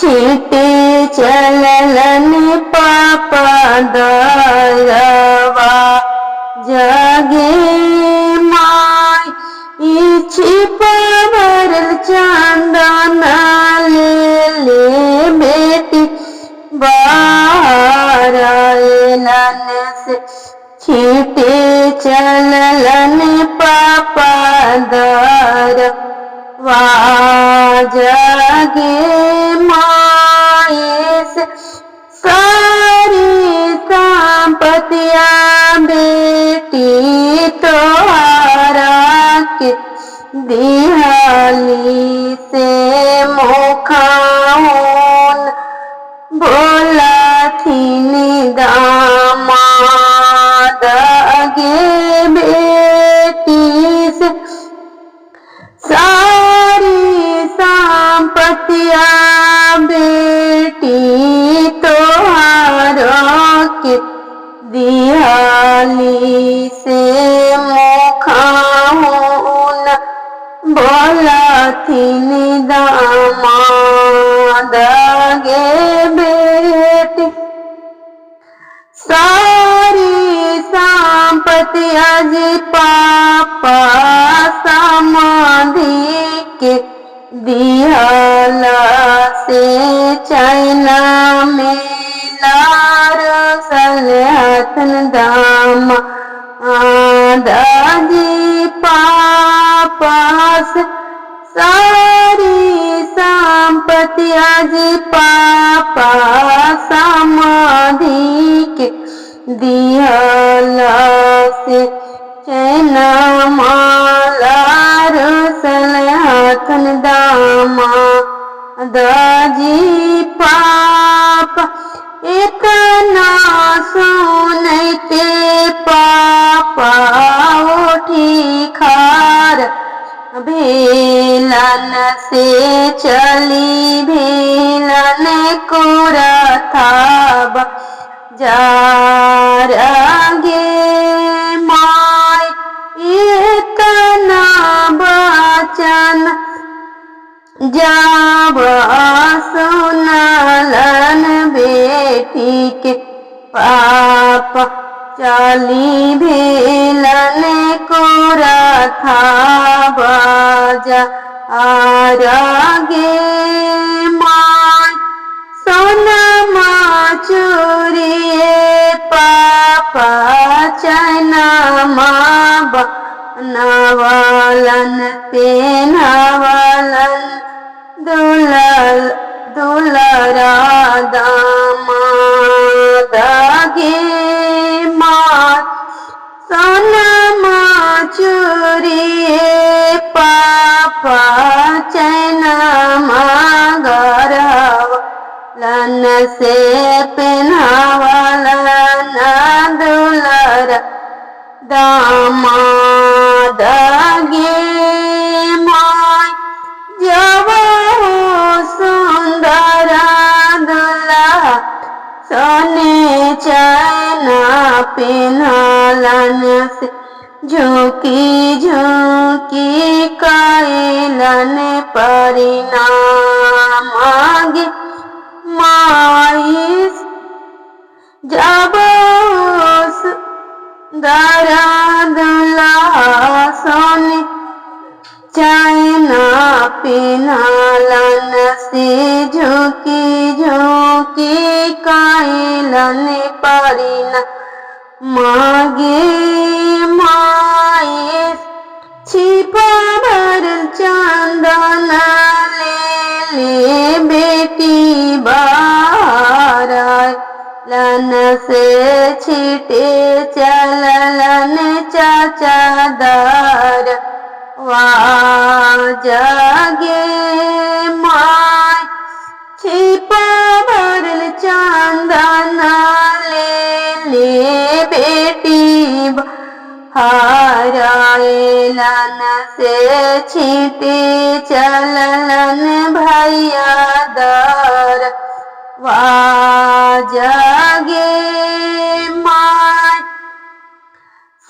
छीटे चललन पापा दरवा जगे माय छिपा भरल चंदन ले बेटी बाहर एलन से छीटे चललन पापा दरवा जगे सारी संपत्तिया बेटी तोहरा के दिहाली से मुखाउन बोला थीन दामाद गे बेटी से सारी संपत्तिया बेटी के दिहाली से मुखाउन बोला थीन दामाद गे बेटी सारी संपत्तियां जी पापा समाधि के दिहाला से चैना में हथन दाम दादी पापास सारी संपत्तियां जी पापा समाधि के दिहाला से चैना माला रसल हथन दामा दाजी पापा इतना सुनते पापा उठी खार भेलन से चली भेलन कोरा था जा गे माय इतना बचन जब सुनलन बेटी के पापा चली भेलन कोरा था बाजा गे माय सोनमा चूरिए पापा चना बनवालन पेनवालन दुलरा दामाद गे माय सोनमा चूरिए पापा चैनमा गरवालन से पेनवालन दुलरा दामाद गे माय जब सुंदर दुल्हा सोने चैना पिन्हलन से झुकी झुकी कैलन परिणाम गे माई जब दरा दुल्हा सोने चैना पिन्हलन से झुकी झुकी कैलन परिणाम मागे माए छिपा भरल चंदन ले बेटी बाहर लन से छिटे चललन चाचा दर जगे माय छिपा भरल चंदन ले बेटी हारायलन से छिटे चललन भैया दर जगे माय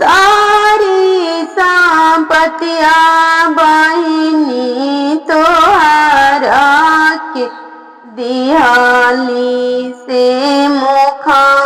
सारी संपत्तियां बहिनी तोहरा के दी से मुखा